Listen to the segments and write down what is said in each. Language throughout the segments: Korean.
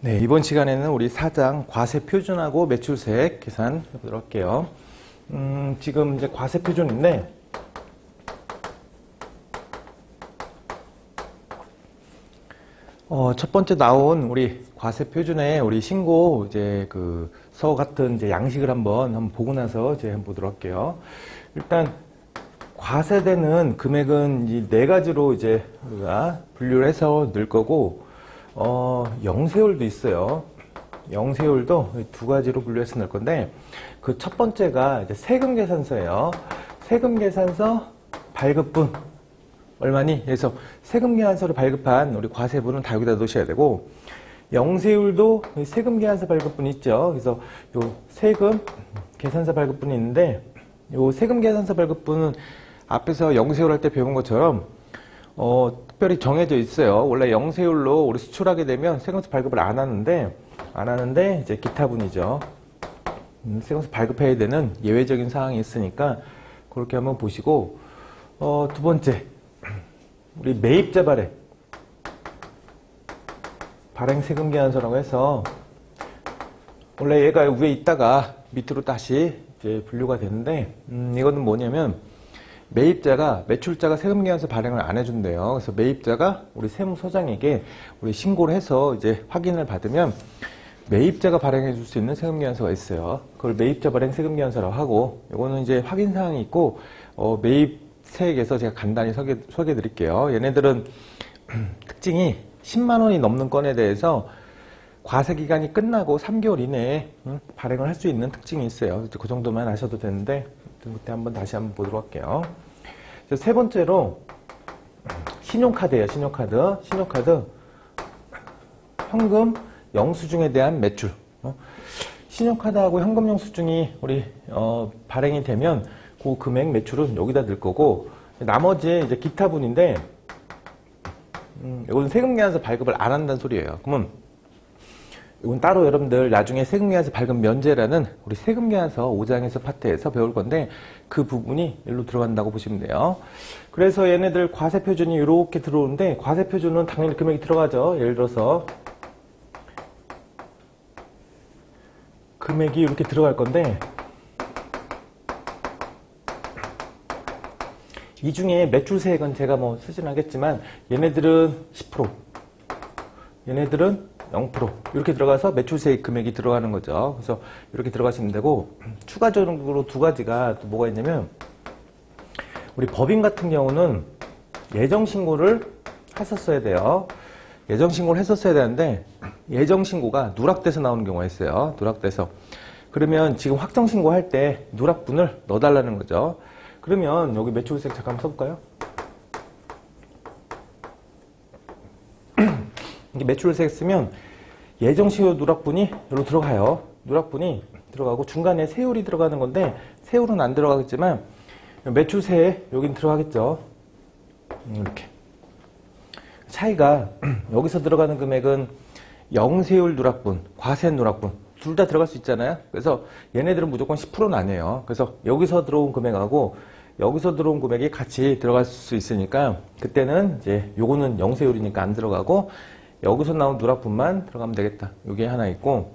네, 이번 시간에는 우리 사장 과세 표준하고 매출세액 계산해 보도록 할게요. 지금 이제 과세 표준인데, 첫 번째 나온 우리 과세 표준에 우리 신고 이제 그 서 같은 이제 양식을 한번 보고 나서 이제 한번 보도록 할게요. 일단 과세되는 금액은 이 네 가지로 이제 우리가 분류를 해서 넣을 거고, 영세율도 있어요. 영세율도 두 가지로 분류해서 넣을 건데, 그 첫 번째가 이제 세금 계산서예요. 세금 계산서 발급분 얼마니? 그래서 세금 계산서를 발급한 우리 과세분은 다 여기다 넣으셔야 되고, 영세율도 세금 계산서 발급분이 있죠. 그래서 요 세금 계산서 발급분이 있는데, 요 세금 계산서 발급분은 앞에서 영세율 할 때 배운 것처럼 특별히 정해져 있어요. 원래 영세율로 우리 수출하게 되면 세금서 발급을 안 하는데 이제 기타분이죠. 세금서 발급해야 되는 예외적인 사항이 있으니까 그렇게 한번 보시고, 두 번째 우리 매입자 발행 세금 계산서라고 해서 원래 얘가 위에 있다가 밑으로 다시 이제 분류가 되는데, 이거는 뭐냐면 매입자가 매출자가 세금 계산서 발행을 안 해준대요. 그래서 매입자가 우리 세무서장에게 우리 신고를 해서 이제 확인을 받으면 매입자가 발행해 줄 수 있는 세금 계산서가 있어요. 그걸 매입자 발행 세금 계산서라고 하고, 이거는 이제 확인 사항이 있고, 매입세액에서 제가 간단히 소개해 드릴게요. 얘네들은 특징이 10만 원이 넘는 건에 대해서 과세 기간이 끝나고 3개월 이내에 발행을 할 수 있는 특징이 있어요. 그 정도만 아셔도 되는데, 그때 한번 다시 한번 보도록 할게요. 세 번째로 신용카드예요. 신용카드 현금 영수증에 대한 매출. 신용카드하고 현금 영수증이 우리 발행이 되면 그 금액 매출은 여기다 넣을 거고, 나머지 이제 기타분인데, 이건 세금 계산서 발급을 안 한다는 소리예요. 그러면 이건 따로 여러분들 나중에 세금 계산서 발급 면제라는 우리 세금 계산서 5장에서 파트에서 배울 건데, 그 부분이 일로 들어간다고 보시면 돼요. 그래서 얘네들 과세 표준이 이렇게 들어오는데, 과세 표준은 당연히 금액이 들어가죠. 예를 들어서 금액이 이렇게 들어갈 건데, 이 중에 매출세액은 제가 뭐 쓰진 않겠지만 얘네들은 10%, 얘네들은 0% 이렇게 들어가서 매출세액 금액이 들어가는 거죠. 그래서 이렇게 들어가시면 되고, 추가적으로 두 가지가 또 뭐가 있냐면, 우리 법인 같은 경우는 예정신고를 했었어야 돼요. 예정신고를 했었어야 되는데, 예정신고가 누락돼서 나오는 경우가 있어요. 누락돼서. 그러면 지금 확정신고 할 때 누락분을 넣어달라는 거죠. 그러면 여기 매출세액 잠깐 써볼까요? 이게 매출세액 쓰면 예정신고 누락분이 여기로 들어가요. 누락분이 들어가고 중간에 세율이 들어가는 건데, 세율은 안 들어가겠지만 매출세에 여긴 들어가겠죠. 이렇게 차이가 여기서 들어가는 금액은 영세율 누락분, 과세 누락분 둘 다 들어갈 수 있잖아요. 그래서 얘네들은 무조건 10%는 아니에요. 그래서 여기서 들어온 금액하고 여기서 들어온 금액이 같이 들어갈 수 있으니까, 그때는 이제 요거는 영세율이니까 안 들어가고 여기서 나온 누락분만 들어가면 되겠다. 요게 하나 있고,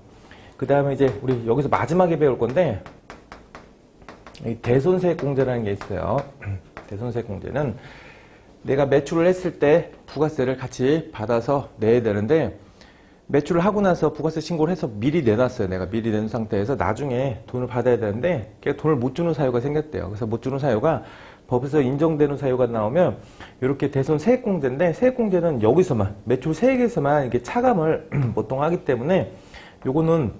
그 다음에 이제 우리 여기서 마지막에 배울 건데, 이 대손세액 공제라는 게 있어요. 대손세액 공제는 내가 매출을 했을 때 부가세를 같이 받아서 내야 되는데, 매출을 하고 나서 부가세 신고를 해서 미리 내놨어요. 내가 미리 낸 상태에서 나중에 돈을 받아야 되는데, 걔가 돈을 못 주는 사유가 생겼대요. 그래서 못 주는 사유가 법에서 인정되는 사유가 나오면 이렇게 대손 세액공제인데, 세액공제는 여기서만, 매출 세액에서만 이게 차감을 보통 하기 때문에 요거는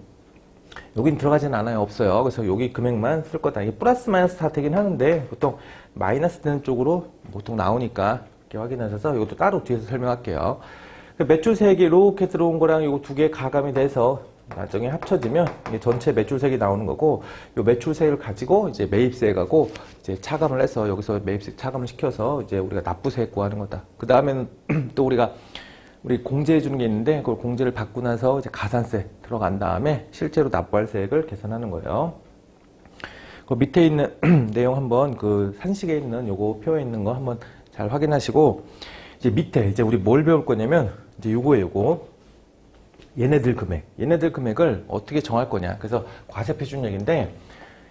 여긴 들어가진 않아요. 없어요. 그래서 여기 금액만 쓸 거다. 이게 플러스 마이너스 다 되긴 하는데 보통 마이너스 되는 쪽으로 보통 나오니까 이렇게 확인하셔서 이것도 따로 뒤에서 설명할게요. 매출세액이 이렇게 들어온 거랑 이거 두 개 가감이 돼서 나중에 합쳐지면 이게 전체 매출세액이 나오는 거고, 이 매출세액을 가지고 이제 매입세액하고 이제 차감을 해서 여기서 매입세액 차감을 시켜서 이제 우리가 납부세액 구하는 거다. 그 다음에는 또 우리 공제해 주는 게 있는데, 그걸 공제를 받고 나서 이제 가산세 들어간 다음에 실제로 납부할 세액을 계산하는 거예요. 그 밑에 있는 내용 한번 그 산식에 있는 요거 표에 있는 거 한번 잘 확인하시고, 이제 밑에 이제 우리 뭘 배울 거냐면 이제 요거예요. 요거 얘네들 금액을 어떻게 정할 거냐. 그래서 과세표준 얘기인데,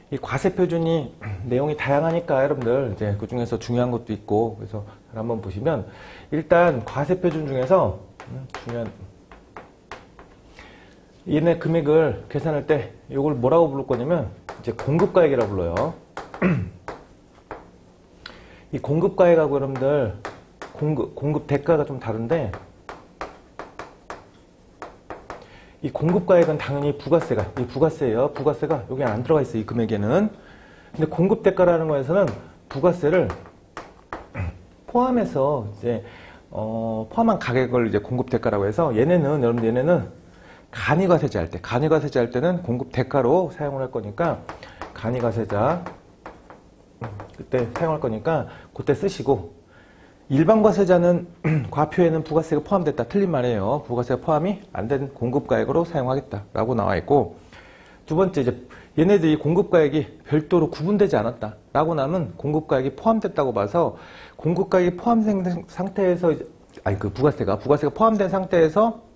이 과세표준이 내용이 다양하니까 여러분들 이제 그 중에서 중요한 것도 있고, 그래서 한번 보시면, 일단 과세표준 중에서 중요한 얘네 금액을 계산할 때 이걸 뭐라고 부를 거냐면 이제 공급가액이라고 불러요. 이 공급가액하고 여러분들 공급 대가가 좀 다른데, 이 공급가액은 당연히 부가세예요. 부가세가 여기 안 들어가 있어요. 이 금액에는. 근데 공급대가라는 거에서는 부가세를 포함해서 이제 포함한 가격을 이제 공급대가라고 해서, 얘네는 간이과세자 할 때는 공급대가로 사용을 할 거니까, 간이과세자 그때 사용할 거니까 그때 쓰시고, 일반과세자는 과표에는 부가세가 포함됐다. 틀린 말이에요. 부가세가 포함이 안 된 공급가액으로 사용하겠다라고 나와 있고, 두 번째 이제 얘네들이 공급가액이 별도로 구분되지 않았다라고 나면 공급가액이 포함됐다고 봐서, 공급가액이 포함된 상태에서 부가세가 포함된 상태에서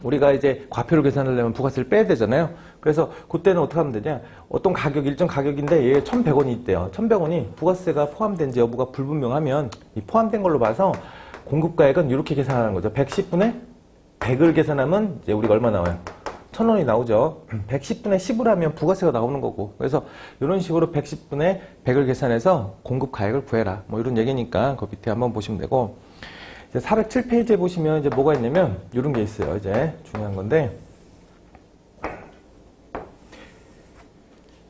우리가 이제 과표를 계산하려면 부가세를 빼야 되잖아요. 그래서 그때는 어떻게 하면 되냐, 어떤 가격, 일정 가격인데 얘 1,100원이 있대요. 1,100원이 부가세가 포함된지 여부가 불분명하면 이 포함된 걸로 봐서 공급가액은 이렇게 계산하는 거죠. 110분의 100을 계산하면 이제 우리가 얼마 나와요? 1,000원이 나오죠. 110분의 10을 하면 부가세가 나오는 거고, 그래서 이런 식으로 110분의 100을 계산해서 공급가액을 구해라, 뭐 이런 얘기니까 그 밑에 한번 보시면 되고, 이제 407페이지에 보시면 이제 뭐가 있냐면 이런 게 있어요. 이제 중요한 건데,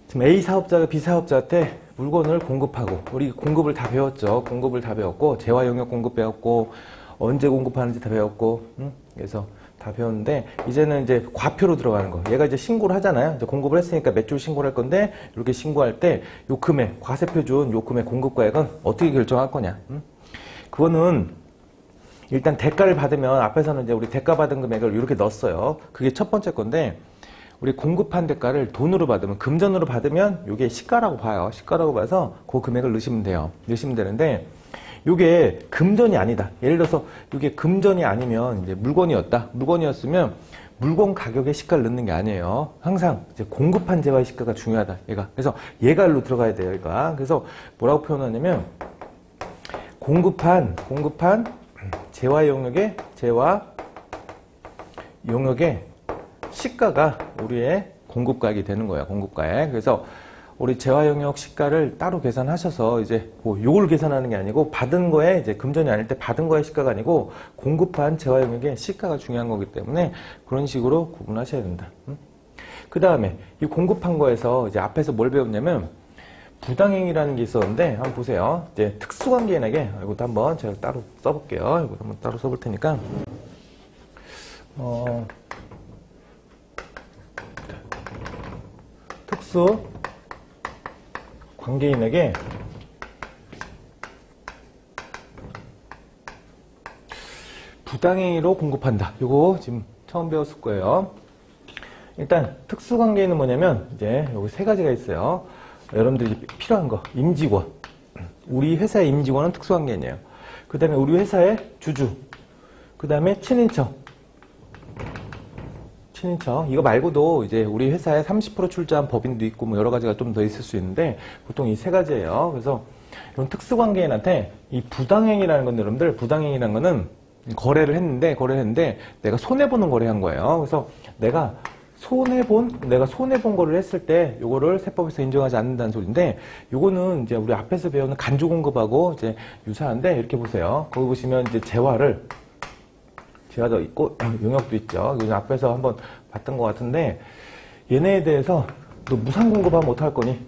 지금 A 사업자가 B 사업자한테 물건을 공급하고, 우리 공급을 다 배웠죠. 공급을 다 배웠고, 재화 용역 공급 배웠고, 언제 공급하는지 다 배웠고, 그래서 다 배웠는데, 이제는 이제 과표로 들어가는 거. 얘가 이제 신고를 하잖아요. 이제 공급을 했으니까 매출 신고를 할 건데, 이렇게 신고할 때 요 금액, 과세표준 요 금액 공급가액은 어떻게 결정할 거냐. 그거는 일단 대가를 받으면, 앞에서는 이제 우리 대가 받은 금액을 이렇게 넣었어요. 그게 첫 번째 건데, 우리 공급한 대가를 돈으로 받으면, 금전으로 받으면 이게 시가라고 봐요. 시가라고 봐서 그 금액을 넣으시면 돼요. 넣으시면 되는데, 이게 금전이 아니다. 예를 들어서 이게 금전이 아니면 이제 물건이었다. 물건이었으면 물건 가격에 시가를 넣는 게 아니에요. 항상 이제 공급한 재화의 시가가 중요하다. 얘가. 그래서 얘가 일로 들어가야 돼요. 얘가. 그래서 뭐라고 표현하냐면, 공급한 재화 용역의 시가가 우리의 공급가액이 되는 거예요. 공급가액. 그래서 우리 재화 용역 시가를 따로 계산하셔서 이제 뭐 요걸 계산하는 게 아니고, 받은 거에 이제 금전이 아닐 때 받은 거의 시가가 아니고 공급한 재화 용역의 시가가 중요한 거기 때문에 그런 식으로 구분하셔야 된다. 그 다음에 이 공급한 거에서 이제 앞에서 뭘 배웠냐면 부당행위라는 게 있었는데, 한번 보세요. 이제 특수관계인에게, 이것도 한번 제가 따로 써볼게요. 이것도 한번 따로 써볼 테니까. 특수관계인에게 부당행위로 공급한다. 이거 지금 처음 배웠을 거예요. 일단 특수관계인은 뭐냐면 이제 여기 세 가지가 있어요. 여러분들이 필요한 거, 임직원. 우리 회사의 임직원은 특수관계인이에요. 그 다음에 우리 회사의 주주. 그 다음에 친인척. 이거 말고도 이제 우리 회사에 30% 출자한 법인도 있고 뭐 여러 가지가 좀 더 있을 수 있는데, 보통 이 세 가지예요. 그래서 이런 특수관계인한테 이 부당행위라는 건데, 여러분들 부당행위라는 거는 거래를 했는데 내가 손해보는 거래한 거예요. 그래서 내가 손해본 거를 했을 때 요거를 세법에서 인정하지 않는다는 소리인데, 요거는 이제 우리 앞에서 배우는 간주공급하고 이제 유사한데, 이렇게 보세요. 거기 보시면 이제 재화도 있고 용역도 있죠. 이거 앞에서 한번 봤던 것 같은데, 얘네에 대해서 너 무상공급하면 어떡할 거니?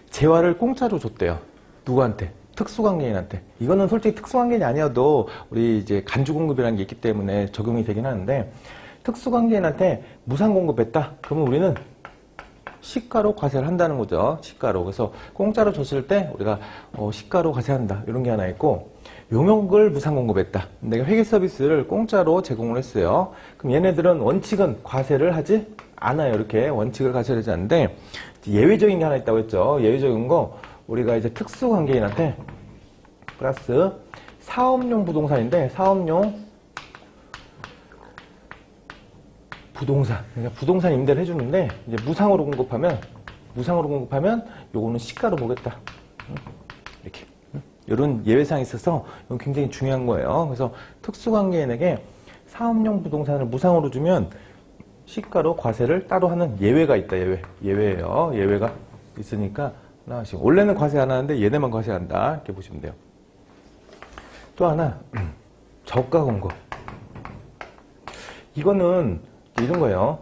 재화를 공짜로 줬대요. 누구한테? 특수관계인한테. 이거는 솔직히 특수관계인이 아니어도 우리 이제 간주공급이라는 게 있기 때문에 적용이 되긴 하는데, 특수관계인한테 무상공급했다. 그러면 우리는 시가로 과세를 한다는 거죠. 시가로. 그래서 공짜로 줬을 때 우리가 시가로 과세한다. 이런 게 하나 있고, 용역을 무상공급했다. 내가 회계 서비스를 공짜로 제공을 했어요. 그럼 얘네들은 원칙은 과세를 하지 않아요. 이렇게 원칙을 과세를 하지 않는데, 예외적인 게 하나 있다고 했죠. 예외적인 거, 우리가 이제 특수관계인한테 플러스 사업용 부동산인데, 사업용 부동산, 그러니까 부동산 임대를 해주는데 이제 무상으로 공급하면 요거는 시가로 보겠다. 이렇게 이런 예외사항이 있어서 이건 굉장히 중요한 거예요. 그래서 특수관계인에게 사업용 부동산을 무상으로 주면 시가로 과세를 따로 하는 예외가 있다. 예외예요. 예외가 있으니까 하나씩. 원래는 과세 안 하는데 얘네만 과세한다. 이렇게 보시면 돼요. 또 하나 저가 공급. 이거는 이런 거예요.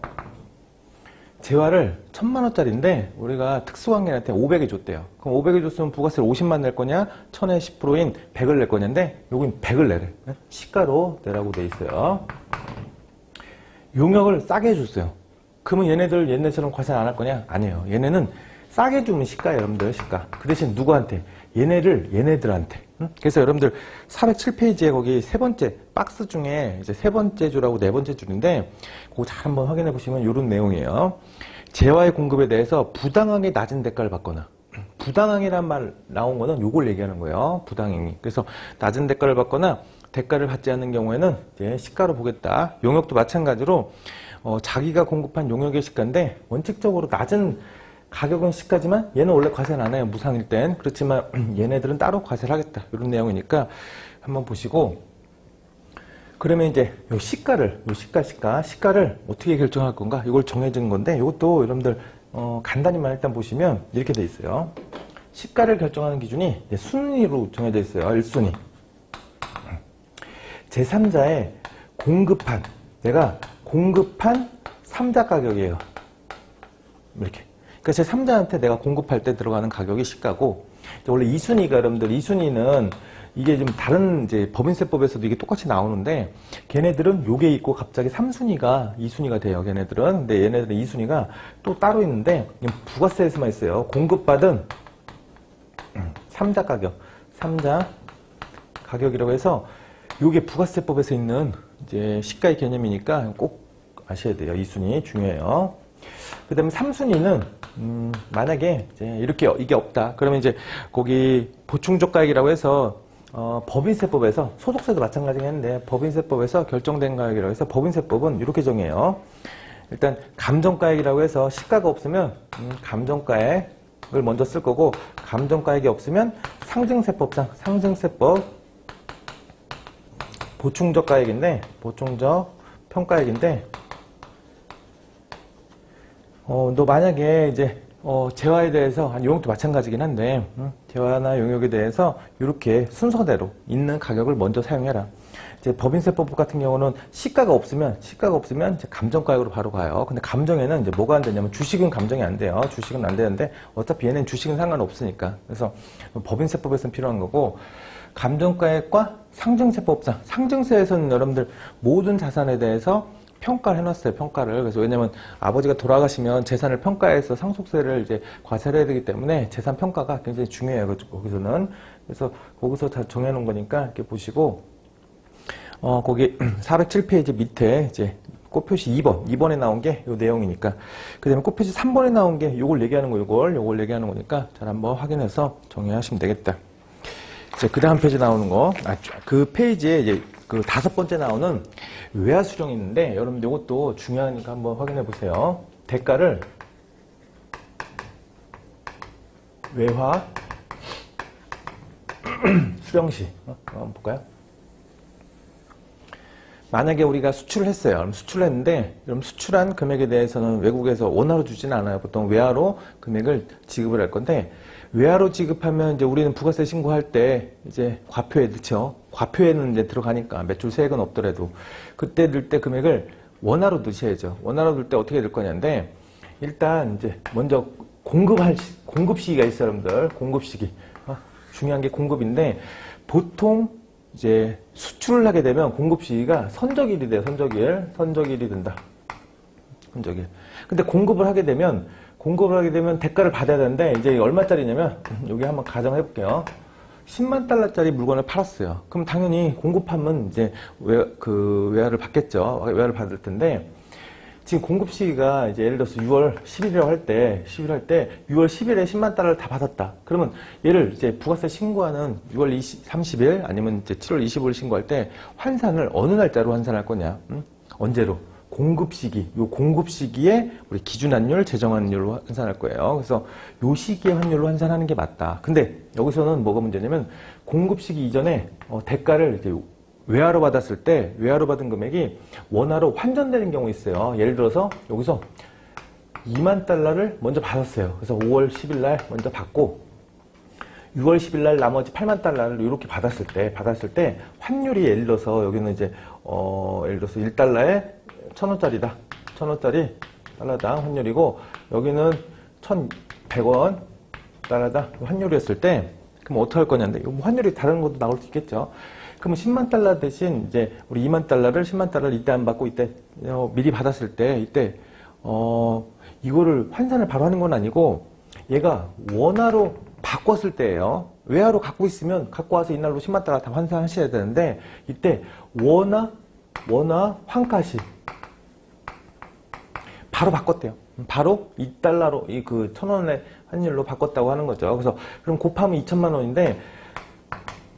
재화를 1000만 원짜리인데 우리가 특수관계인한테 500에 줬대요. 그럼 500에 줬으면 부가세를 50만 낼 거냐, 1000에 10%인 100을 낼 거냐인데 여긴 100을 내래. 시가로 내라고 돼 있어요. 용역을 싸게 해줬어요. 그러면 얘네처럼 과세 안 할 거냐? 아니에요. 얘네는 싸게 주면 시가예요, 여러분들. 시가. 그 대신 누구한테? 얘네들한테. 그래서 여러분들 407페이지에 거기 세 번째 박스 중에 이제 세 번째 줄하고 네 번째 줄인데 그거 잘 한번 확인해 보시면 이런 내용이에요. 재화의 공급에 대해서 부당하게 낮은 대가를 받거나, 부당하게란 말 나온 거는 요걸 얘기하는 거예요. 부당행위. 그래서 낮은 대가를 받거나 대가를 받지 않는 경우에는 이제 시가로 보겠다. 용역도 마찬가지로 자기가 공급한 용역의 시가인데 원칙적으로 낮은 가격은 시가지만 얘는 원래 과세는 안 해요. 무상일 땐. 그렇지만 얘네들은 따로 과세를 하겠다. 이런 내용이니까 한번 보시고, 그러면 이제 요 시가를 어떻게 결정할 건가? 이걸 정해진 건데 이것도 여러분들 간단히만 일단 보시면 이렇게 돼 있어요. 시가를 결정하는 기준이 순위로 정해져 있어요. 1순위. 제3자의 내가 공급한 3자 가격이에요. 이렇게. 그러니까 제3자한테 내가 공급할 때 들어가는 가격이 시가고, 원래 2순위가 여러분들, 2순위는 이게 좀 다른 이제 법인세법에서도 이게 똑같이 나오는데, 걔네들은 요게 있고 갑자기 3순위가 2순위가 돼요, 걔네들은. 근데 얘네들은 2순위가 또 따로 있는데, 부가세에서만 있어요. 공급받은 3자 가격이라고 해서, 요게 부가세법에서 있는 이제 시가의 개념이니까 꼭 아셔야 돼요. 2순위 중요해요. 그 다음에 3순위는 만약에 이제 이게 없다. 그러면 이제 거기 보충적 가액이라고 해서 법인세법에서 소득세도 마찬가지긴 한데 법인세법에서 결정된 가액이라고 해서 법인세법은 이렇게 정해요. 일단 감정가액이라고 해서 시가가 없으면 감정가액을 먼저 쓸 거고, 감정가액이 없으면 상증세법상 상증세법 보충적 평가액인데 너 만약에 이제 재화에 대해서 용역도 마찬가지긴 한데 재화나 용역에 대해서 이렇게 순서대로 있는 가격을 먼저 사용해라. 이제 법인세법 같은 경우는 시가가 없으면 이제 감정가액으로 바로 가요. 근데 감정에는 이제 뭐가 안 되냐면 주식은 감정이 안 돼요. 주식은 안 되는데 어차피 얘는 주식은 상관없으니까. 그래서 법인세법에서는 필요한 거고, 감정가액과 상증세법상, 상증세에서는 여러분들 모든 자산에 대해서 평가를 해놨어요. 평가를. 그래서 왜냐면 아버지가 돌아가시면 재산을 평가해서 상속세를 이제 과세를 해야 되기 때문에 재산 평가가 굉장히 중요해요. 거기서는. 그래서 거기서 다 정해놓은 거니까 이렇게 보시고, 거기 407페이지 밑에 이제 꽃표시 2번에 나온 게 이 내용이니까. 그 다음에 꽃표시 3번에 나온 게 요걸 얘기하는 거, 요걸 얘기하는 거니까 잘 한번 확인해서 정리하시면 되겠다. 그 다음 페이지 나오는 거, 그 페이지에 이제 그 5번째 나오는 외화 수령이 있는데, 여러분 이것도 중요하니까 한번 확인해 보세요. 대가를 외화 수령시 한번 볼까요? 만약에 우리가 수출을 했어요. 그럼 수출을 했는데, 그럼 수출한 금액에 대해서는 외국에서 원화로 주지는 않아요. 보통 외화로 금액을 지급을 할 건데, 외화로 지급하면 이제 우리는 부가세 신고할 때 이제 과표에 넣죠. 과표에는 이제 들어가니까 매출 세액은 없더라도 그때 넣을 때 금액을 원화로 넣으셔야죠. 원화로 넣을 때 어떻게 넣을 거냐인데, 일단 이제 먼저 공급 시기가 있어요, 여러분들. 공급 시기. 중요한 게 공급인데, 보통 이제 수출을 하게 되면 공급 시기가 선적일이 돼요. 선적일이 된다. 선적일. 근데 공급을 하게 되면 대가를 받아야 되는데, 이제 얼마짜리냐면, 여기 한번 가정해 볼게요. 10만 달러짜리 물건을 팔았어요. 그럼 당연히 공급하면 이제 외화를 받겠죠. 외화를 받을 텐데, 지금 공급 시기가 이제 예를 들어서 6월 10일이라고 할 때, 6월 10일에 10만 달러를 다 받았다. 그러면 얘를 이제 부가세 신고하는 6월 30일 아니면 이제 7월 25일 신고할 때 환산을 어느 날짜로 환산할 거냐? 언제로? 공급 시기, 요 공급 시기에 우리 기준 환율, 재정 환율로 환산할 거예요. 그래서 요 시기에 환율로 환산하는 게 맞다. 근데 여기서는 뭐가 문제냐면 공급 시기 이전에 대가를 이제 외화로 받았을 때 외화로 받은 금액이 원화로 환전되는 경우 있어요. 예를 들어서 여기서 2만 달러를 먼저 받았어요. 그래서 5월 10일 날 먼저 받고 6월 10일 날 나머지 8만 달러를 이렇게 받았을 때 환율이 예를 들어서 여기는 이제 예를 들어서 1달러에 1,000원짜리다. 1,000원짜리 달러당 환율이고 여기는 1,100원 달러당 환율이었을 때 그럼 어떻게 할 거냐인데 환율이 다른 것도 나올 수 있겠죠. 그러면 10만 달러 대신 이제 우리 2만 달러를 10만 달러를 이때 안 받고 이때 미리 받았을 때 이때 이거를 환산을 바로 하는 건 아니고 얘가 원화로 바꿨을 때예요. 외화로 갖고 있으면 갖고 와서 이날로 10만 달러 다 환산하셔야 되는데 이때 원화 환가시 바로 바꿨대요. 바로 2달러로 그 1,000원의 환율로 바꿨다고 하는 거죠. 그래서 그럼 곱하면 2천만 원인데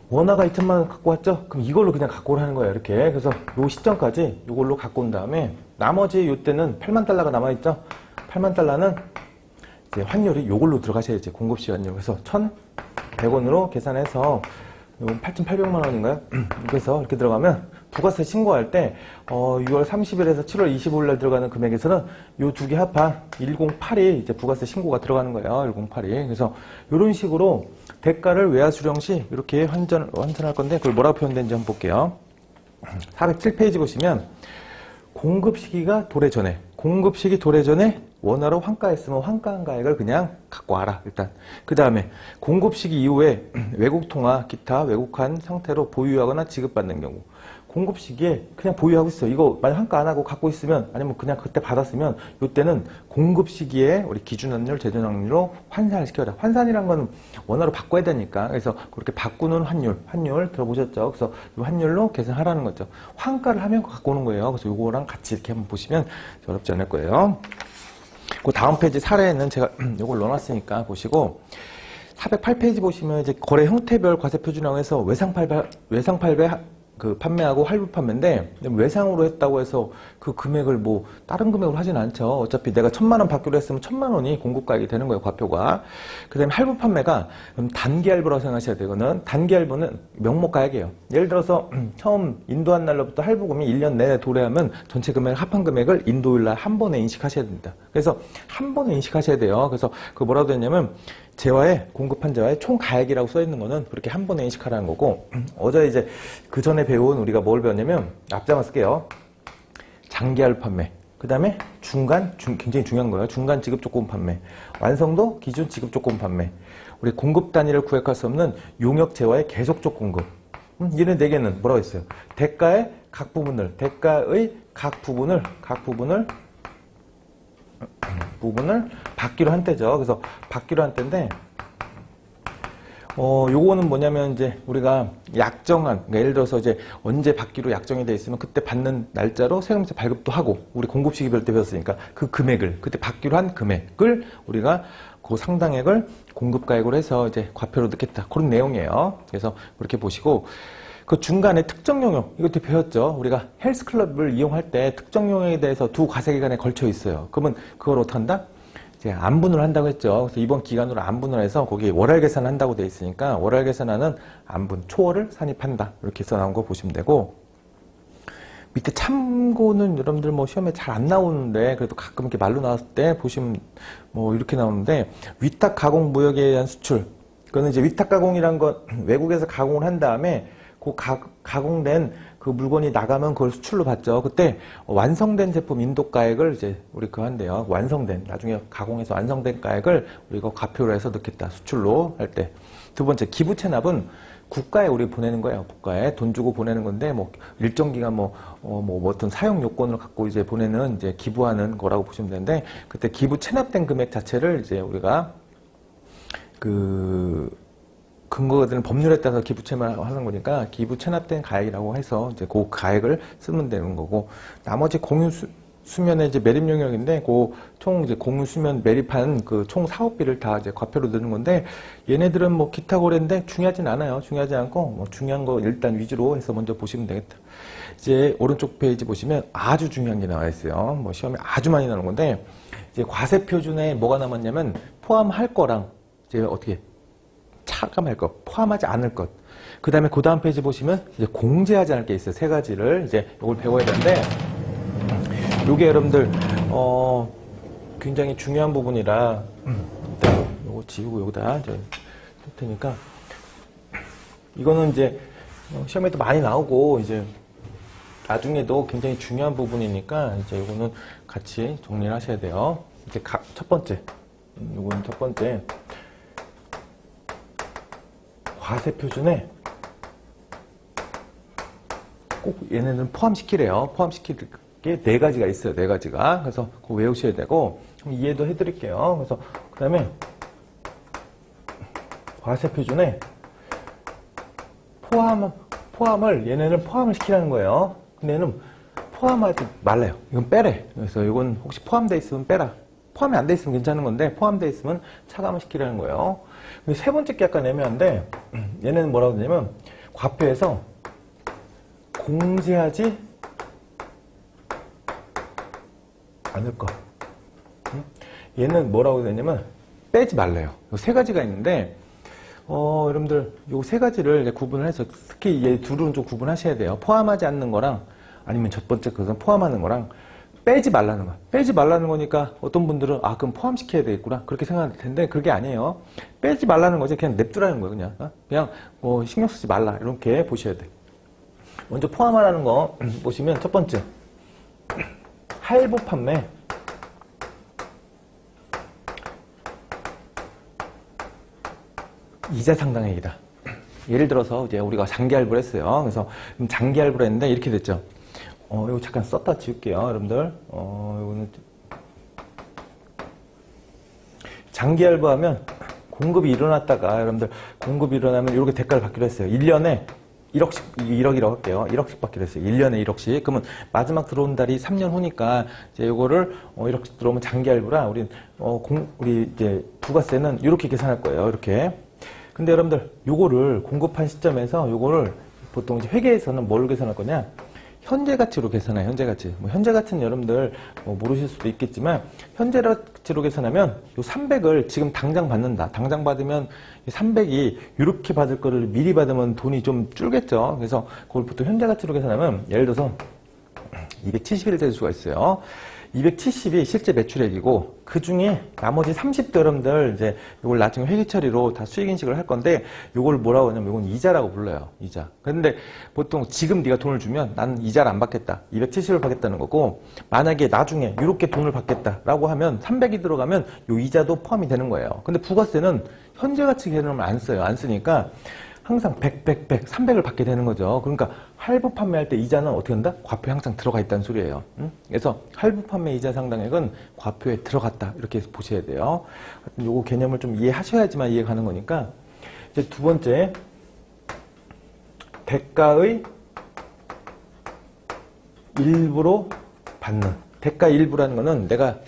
원화가 2천만 원 갖고 왔죠? 그럼 이걸로 그냥 갖고 오라는 거예요. 이렇게. 그래서 요 시점까지 이걸로 갖고 온 다음에 나머지 요때는 8만 달러가 남아있죠? 8만 달러는 이제 환율이 요걸로 들어가셔야지. 공급시 환율. 그래서 1,100원으로 계산해서 8,800만 원인가요? 그래서 이렇게 들어가면 부가세 신고할 때 6월 30일에서 7월 25일 날 들어가는 금액에서는 요 두 개 합한 108이 이제 부가세 신고가 들어가는 거예요. 108이. 그래서 이런 식으로 대가를 외화 수령 시 이렇게 환산할 건데 그걸 뭐라고 표현되는지 한번 볼게요. 407페이지 보시면 공급 시기가 도래 전에 원화로 환가했으면 환가한 가액을 그냥 갖고 와라. 일단 그 다음에 공급 시기 이후에 외국 통화 기타 외국한 상태로 보유하거나 지급받는 경우 공급 시기에 그냥 보유하고 있어. 이거 만약 환가 안 하고 갖고 있으면 아니면 그냥 그때 받았으면 이때는 공급 시기에 우리 기준 환율, 재정 환율로 환산을 시켜라. 환산이란 건 원화로 바꿔야 되니까. 그래서 그렇게 바꾸는 환율 들어보셨죠? 그래서 이 환율로 계산하라는 거죠. 환가를 하면 갖고 오는 거예요. 그래서 요거랑 같이 이렇게 한번 보시면 어렵지 않을 거예요. 그 다음 페이지 사례는 제가 요걸 넣어놨으니까 보시고 408페이지 보시면 이제 거래 형태별 과세 표준이라고 해서 외상 팔배 그 판매하고 할부 판매인데 외상으로 했다고 해서 그 금액을 뭐 다른 금액으로 하진 않죠. 어차피 내가 1,000만 원 받기로 했으면 1,000만 원이 공급가액이 되는 거예요. 과표가. 그 다음에 할부 판매가 단기 할부라고 생각하셔야 돼요. 이거는 단기 할부는 명목가액이에요. 예를 들어서 처음 인도한 날로부터 할부금이 1년 내내 도래하면 전체 금액 합한 금액을 인도일 날 한 번에 인식하셔야 됩니다. 그래서 한 번에 인식하셔야 돼요. 그래서 그 뭐라고 되냐면 재화에 공급한 재화에 총 가액이라고 써 있는 거는 그렇게 한 번에 인식하라는 거고 어제 이제 그 전에 배운 우리가 뭘 배웠냐면 앞장을 쓸게요. 장기할 판매 그 다음에 굉장히 중요한 거예요. 중간 지급 조건 판매 완성도 기준 지급 조건 판매 우리 공급 단위를 구획할 수 없는 용역 재화의 계속적 공급 이런 네 개는 뭐라고 했어요? 대가의 각 부분을 받기로 한 때죠. 그래서 받기로 한 때인데 요거는 뭐냐면 이제 우리가 약정한 그러니까 예를 들어서 이제 언제 받기로 약정이 돼 있으면 그때 받는 날짜로 세금세 발급도 하고 우리 공급 시기별 때 배웠으니까 그 금액을 그때 받기로 한 금액을 우리가 그 상당액을 공급가액으로 해서 이제 과표로 넣겠다 그런 내용이에요. 그래서 그렇게 보시고 그 중간에 특정 용역 이것도 배웠죠. 우리가 헬스클럽을 이용할 때 특정 용역에 대해서 두 과세기간에 걸쳐 있어요. 그러면 그걸 어떻게 한다? 이제 안분을 한다고 했죠. 그래서 이번 기간으로 안분을 해서 거기에 월할 계산을 한다고 돼 있으니까 월할 계산하는 안분 초월을 산입한다. 이렇게 써 나온 거 보시면 되고 밑에 참고는 여러분들 뭐 시험에 잘 안 나오는데 그래도 가끔 이렇게 말로 나왔을 때 보시면 뭐 이렇게 나오는데 위탁 가공 무역에 의한 수출 그거는 이제 위탁 가공이란 건 외국에서 가공을 한 다음에 그 가공된 그 물건이 나가면 그걸 수출로 받죠. 그때 완성된 제품 인도가액을 이제 우리 그거 한대요. 나중에 가공해서 완성된 가액을 우리가 과표로 해서 넣겠다. 수출로 할 때. 두 번째, 기부 체납은 국가에 우리 보내는 거예요. 국가에 돈 주고 보내는 건데 뭐 일정 기간 뭐 어떤 사용 요건을 갖고 이제 보내는 이제 기부하는 거라고 보시면 되는데 그때 기부 체납된 금액 자체를 이제 우리가 근거가 되는 법률에 따라서 기부 체납하는 거니까 기부 체납된 가액이라고 해서 이제 그 가액을 쓰면 되는 거고 나머지 수면의 이제 매립 용역인데, 그 총 이제 공유 수면 매립한 그 총 사업비를 다 이제 과표로 넣는 건데, 얘네들은 뭐 기타 고래인데 중요하진 않아요. 중요하지 않고, 뭐 중요한 거 일단 위주로 해서 먼저 보시면 되겠다. 이제 오른쪽 페이지 보시면 아주 중요한 게 나와 있어요. 뭐 시험에 아주 많이 나오는 건데, 이제 과세 표준에 뭐가 남았냐면 포함할 거랑 이제 어떻게 차감할 것, 포함하지 않을 것. 그 다음에 그 다음 페이지 보시면 이제 공제하지 않을 게 있어요. 세 가지를 이제 이걸 배워야 되는데, 요게 여러분들 굉장히 중요한 부분이라 일단 요거 지우고 여기다 이제 할 테니까, 이거는 이제 시험에도 많이 나오고 이제 나중에도 굉장히 중요한 부분이니까 이제 요거는 같이 정리를 하셔야 돼요. 이제 첫 번째, 요거는 첫 번째, 과세 표준에 꼭 얘네는 포함시키래요. 포함시킬 게 네 가지가 있어요. 네 가지가. 그래서 그거 외우셔야 되고, 이해도 해드릴게요. 그래서 그 다음에 과세 표준에 포함을 얘네는 포함을 시키라는 거예요. 근데 얘는 포함하지 말래요. 이건 빼래. 그래서 이건 혹시 포함되어 있으면 빼라. 포함이 안 돼 있으면 괜찮은 건데 포함되어 있으면 차감을 시키라는 거예요. 세 번째 게 약간 애매한데, 얘네는 뭐라고 하냐면 과표에서 공제하지 않을 것. 얘는 뭐라고 되냐면 빼지 말래요. 세 가지가 있는데, 여러분들 요 세 가지를 구분을 해서 특히 얘 둘은 좀 구분하셔야 돼요. 포함하지 않는 거랑 아니면 첫 번째 그것은 포함하는 거랑 빼지 말라는 거. 빼지 말라는 거니까 어떤 분들은 아 그럼 포함시켜야 되겠구나 그렇게 생각할 텐데, 그게 아니에요. 빼지 말라는 거지. 그냥 냅두라는 거예요. 그냥 뭐 신경 쓰지 말라 이렇게 보셔야 돼. 먼저 포함하라는 거 보시면 첫 번째, 할부 판매 이자 상당액이다. 예를 들어서 이제 우리가 장기 할부를 했어요. 그래서 장기 할부를 했는데 이렇게 됐죠. 이거 잠깐 썼다 지울게요, 여러분들. 이거는 장기 할부하면 공급이 일어났다가 여러분들 공급이 일어나면 이렇게 대가를 받기로 했어요. 1년에 1억씩, 1억이라고 할게요. 1억씩 받기로 했어요. 1년에 1억씩. 그러면 마지막 들어온 달이 3년 후니까 이제 요거를 1억씩 들어오면 장기 할부라 우리 이제 부가세는 이렇게 계산할 거예요. 이렇게. 근데 여러분들 요거를 공급한 시점에서 요거를 보통 이제 회계에서는 뭘 계산할 거냐? 현재 가치로 계산해요. 현재 가치. 뭐 현재 가치는 여러분들 모르실 수도 있겠지만 현재 가치로 계산하면 요 300을 지금 당장 받는다. 당장 받으면 300이 이렇게 받을 거를 미리 받으면 돈이 좀 줄겠죠. 그래서 그걸 보통 현재 가치로 계산하면 예를 들어서 270일 될 수가 있어요. 270이 실제 매출액이고 그 중에 나머지 30도 여러분들 이제 이걸 나중에 회계 처리로 다 수익 인식을 할 건데 이걸 뭐라고 하냐면 이건 이자라고 불러요. 이자. 근데 보통 지금 네가 돈을 주면 나는 이자를 안 받겠다. 270을 받겠다는 거고, 만약에 나중에 이렇게 돈을 받겠다라고 하면 300이 들어가면 요 이자도 포함이 되는 거예요. 근데 부가세는 현재 가치 개념을 안 써요. 안 쓰니까 항상 100, 300을 받게 되는 거죠. 그러니까 할부 판매할 때 이자는 어떻게 한다? 과표에 항상 들어가 있다는 소리예요. 그래서 할부 판매 이자 상당액은 과표에 들어갔다. 이렇게 보셔야 돼요. 요거 개념을 좀 이해하셔야지만 이해가 가는 거니까. 이제 두 번째, 대가의 일부로 받는. 대가 일부라는 거는 내가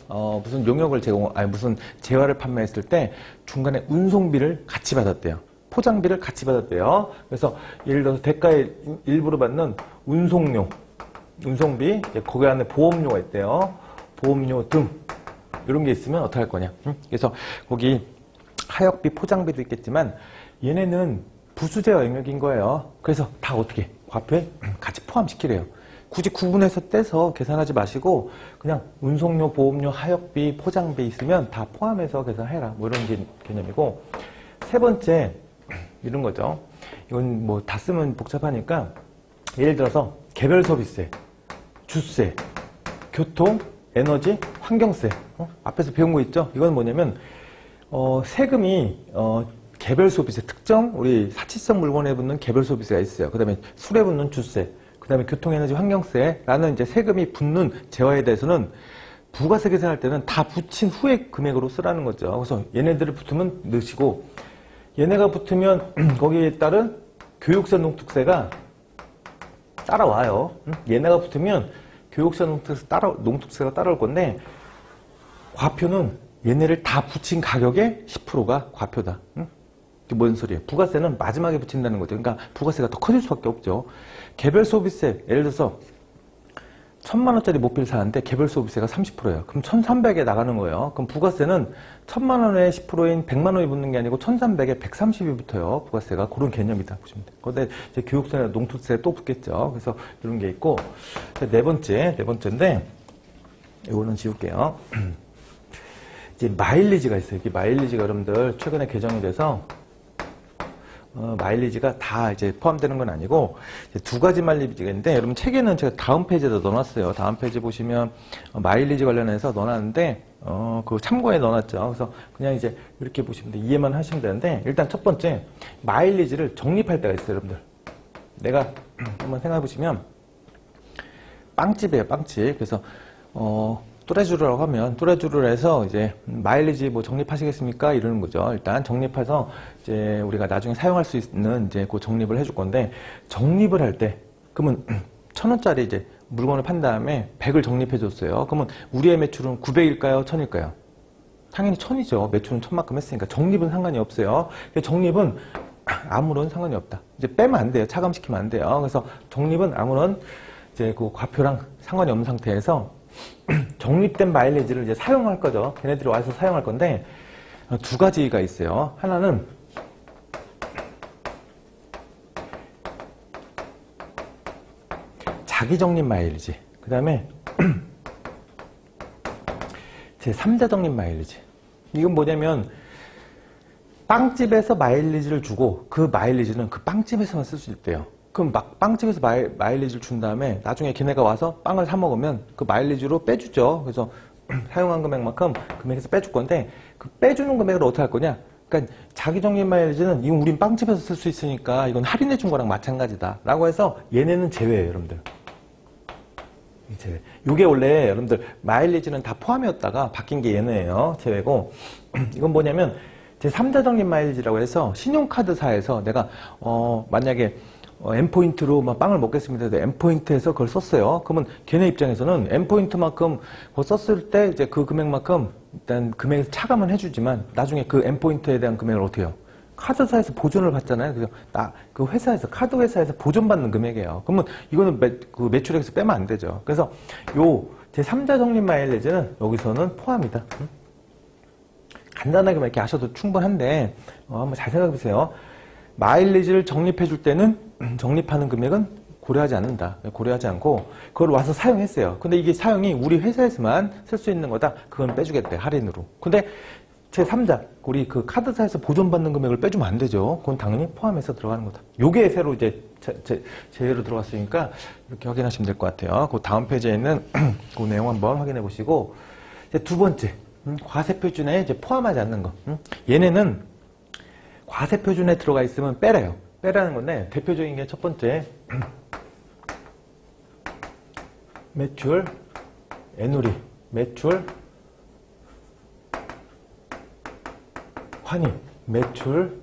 무슨 용역을 무슨 재화를 판매했을 때 중간에 운송비를 같이 받았대요. 포장비를 같이 받았대요. 그래서 예를 들어서 대가의 일부로 받는 운송료, 운송비, 거기 안에 보험료가 있대요. 보험료 등 이런 게 있으면 어떻게 할 거냐. 그래서 거기 하역비, 포장비도 있겠지만 얘네는 부수제와 영역인 거예요. 그래서 다 어떻게 과표에 같이 포함시키래요. 굳이 구분해서 떼서 계산하지 마시고 그냥 운송료, 보험료, 하역비, 포장비 있으면 다 포함해서 계산해라. 뭐 이런 개념이고, 세 번째 이런 거죠. 이건 뭐 다 쓰면 복잡하니까 예를 들어서 개별 소비세, 주세, 교통, 에너지, 환경세. 앞에서 배운 거 있죠? 이건 뭐냐면 세금이 개별 소비세, 특정 우리 사치성 물건에 붙는 개별 소비세가 있어요. 그 다음에 술에 붙는 주세, 그 다음에 교통, 에너지, 환경세라는 이제 세금이 붙는 재화에 대해서는 부가세 계산할 때는 다 붙인 후에 금액으로 쓰라는 거죠. 그래서 얘네들을 붙으면 넣으시고, 얘네가 붙으면 거기에 따른 교육세, 농특세가 따라와요. 얘네가 붙으면 교육세, 농특세가 따라올 건데, 과표는 얘네를 다 붙인 가격의 10%가 과표다. 응? 이게 뭔 소리예요? 부가세는 마지막에 붙인다는 거죠. 그러니까 부가세가 더 커질 수밖에 없죠. 개별 소비세, 예를 들어서 1,000만 원짜리 모피를 사는데 개별 소비세가 30%예요. 그럼 1,300에 나가는 거예요. 그럼 부가세는 1,000만 원에 10%인 100만 원이 붙는 게 아니고 1,300에 130이 붙어요. 부가세가. 그런 개념이다 보시면 돼요. 근데 이제 교육세나 농특세 또 붙겠죠. 그래서 이런 게 있고, 네 번째인데, 이거는 지울게요. 이제 마일리지가 있어요. 이게 마일리지가 여러분들 최근에 개정이 돼서 마일리지가 다 이제 포함되는 건 아니고 이제 두 가지 마일리지가 있는데, 여러분 책에는 제가 다음 페이지에다 넣어놨어요. 다음 페이지 보시면 마일리지 관련해서 넣어놨는데 그 참고에 넣어놨죠. 그래서 그냥 이제 이렇게 보시면 돼. 이해만 하시면 되는데, 일단 첫 번째 마일리지를 적립할 때가 있어요, 여러분들. 내가 한번 생각해 보시면 빵집이에요, 빵집. 그래서 뚜레쥬르라고 하면 뚜레쥬르를 해서 이제 마일리지 뭐 적립하시겠습니까? 이러는 거죠. 일단 적립해서 이제 우리가 나중에 사용할 수 있는 이제 그 적립을 해줄 건데, 적립을 할 때 그러면 1,000원짜리 이제 물건을 판 다음에 100을 적립해 줬어요. 그러면 우리의 매출은 900일까요? 1000일까요? 당연히 1000이죠. 매출은 1000만큼 했으니까 적립은 상관이 없어요. 적립은 아무런 상관이 없다. 이제 빼면 안 돼요. 차감시키면 안 돼요. 그래서 적립은 아무런 이제 그 과표랑 상관이 없는 상태에서 적립된 마일리지를 이제 사용할 거죠. 걔네들이 와서 사용할 건데, 두 가지가 있어요. 하나는 자기 적립 마일리지, 그 다음에 제 3자 적립 마일리지. 이건 뭐냐면 빵집에서 마일리지를 주고 그 마일리지는 그 빵집에서만 쓸 수 있대요. 그럼 막 빵집에서 마일리지를 준 다음에 나중에 걔네가 와서 빵을 사 먹으면 그 마일리지로 빼주죠. 그래서 사용한 금액만큼 금액에서 빼줄 건데, 그 빼주는 금액을 어떻게 할 거냐? 그러니까 자기 적립 마일리지는 이건 우린 빵집에서 쓸 수 있으니까 이건 할인해 준 거랑 마찬가지다 라고 해서 얘네는 제외예요, 여러분들. 제외. 요게 원래 여러분들 마일리지는 다 포함이었다가 바뀐 게 얘네예요. 제외고, 이건 뭐냐면 제 3자 적립 마일리지라고 해서 신용카드사에서 내가 만약에 N포인트로 막 빵을 먹겠습니다. N포인트에서 그걸 썼어요. 그러면 걔네 입장에서는 N포인트만큼 그거 썼을 때 이제 그 금액만큼 일단 금액에서 차감은 해주지만 나중에 그 N포인트에 대한 금액을 어떻게 해요? 카드사에서 보존을 받잖아요. 그래서 그 회사에서, 카드 회사에서 보존받는 금액이에요. 그러면 이거는 그 매출액에서 빼면 안 되죠. 그래서 요 제3자 적립 마일리지는 여기서는 포함이다. 간단하게만 이렇게 아셔도 충분한데, 한번 잘 생각해 보세요. 마일리지를 적립해 줄 때는 적립하는 금액은 고려하지 않는다. 고려하지 않고 그걸 와서 사용했어요. 근데 이게 사용이 우리 회사에서만 쓸 수 있는 거다. 그건 빼주겠대, 할인으로. 근데 제3자, 우리 그 카드사에서 보존받는 금액을 빼주면 안 되죠. 그건 당연히 포함해서 들어가는 거다. 요게 새로 이제 제외로 들어갔으니까 이렇게 확인하시면 될 것 같아요. 그 다음 페이지에 있는 그 내용 한번 확인해 보시고, 이제 두 번째, 과세표준에 이제 포함하지 않는 거. 얘네는 과세표준에 들어가 있으면 빼래요. 빼라는 건데, 대표적인 게 첫 번째, 매출, 애누리, 매출, 환입, 매출,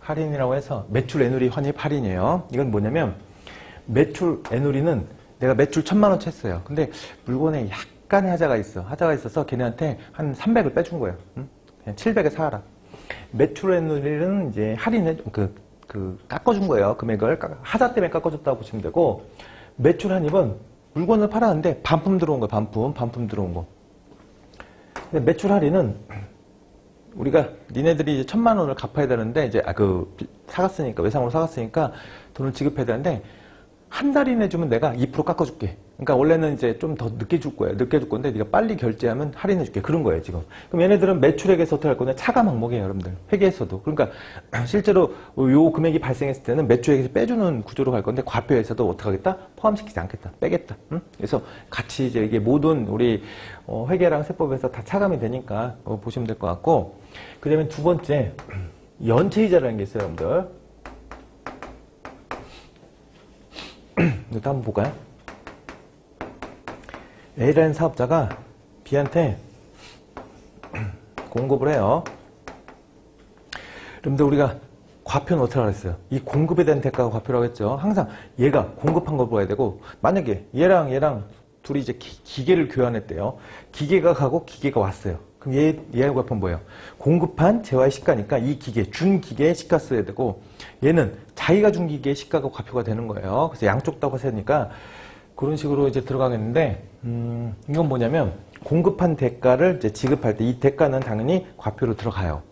할인이라고 해서 매출, 애누리, 환입, 할인이에요. 이건 뭐냐면 매출, 애누리는 내가 매출 1,000만 원치 했어요. 근데 물건에 약간의 하자가 있어. 하자가 있어서 걔네한테 한 300을 빼준 거예요. 그냥 700에 사라. 매출, 애누리는 이제 할인해, 깎아준 거예요. 금액을. 하자 때문에 깎아줬다고 보시면 되고, 매출 환입은 물건을 팔았는데 반품 들어온 거예요. 반품 들어온 거. 근데 매출 할인은 우리가 니네들이 이제 1,000만 원을 갚아야 되는데, 이제 사갔으니까, 외상으로 사갔으니까 돈을 지급해야 되는데, 한 달 이내 주면 내가 2% 깎아줄게. 그러니까 원래는 이제 좀 더 늦게 줄 거야. 늦게 줄 건데 네가 빨리 결제하면 할인해줄게. 그런 거예요, 지금. 그럼 얘네들은 매출액에서 어떻게 할 거냐? 차감 항목이에요, 여러분들. 회계에서도. 그러니까 실제로 요 금액이 발생했을 때는 매출액에서 빼주는 구조로 갈 건데, 과표에서도 어떻게 하겠다? 포함시키지 않겠다. 빼겠다. 응? 그래서 같이 이제 이게 모든 우리 회계랑 세법에서 다 차감이 되니까 보시면 될 것 같고, 그 다음에 두 번째, 연체이자라는 게 있어요, 여러분들. 이것도 한번 볼까요? A라는 사업자가 B한테 공급을 해요. 여러분들 우리가 과표는 어떻게 하겠어요? 이 공급에 대한 대가가 과표라고 했죠. 항상 얘가 공급한 거 봐야 되고, 만약에 얘랑 둘이 이제 기계를 교환했대요. 기계가 가고 기계가 왔어요. 그럼 얘의 과표는 뭐예요? 공급한 재화의 시가니까 이 기계, 준 기계의 시가 써야 되고, 얘는 자기가 준 기계의 시가가 과표가 되는 거예요. 그래서 양쪽 다 과세니까 그런 식으로 이제 들어가겠는데, 이건 뭐냐면 공급한 대가를 이제 지급할 때 이 대가는 당연히 과표로 들어가요.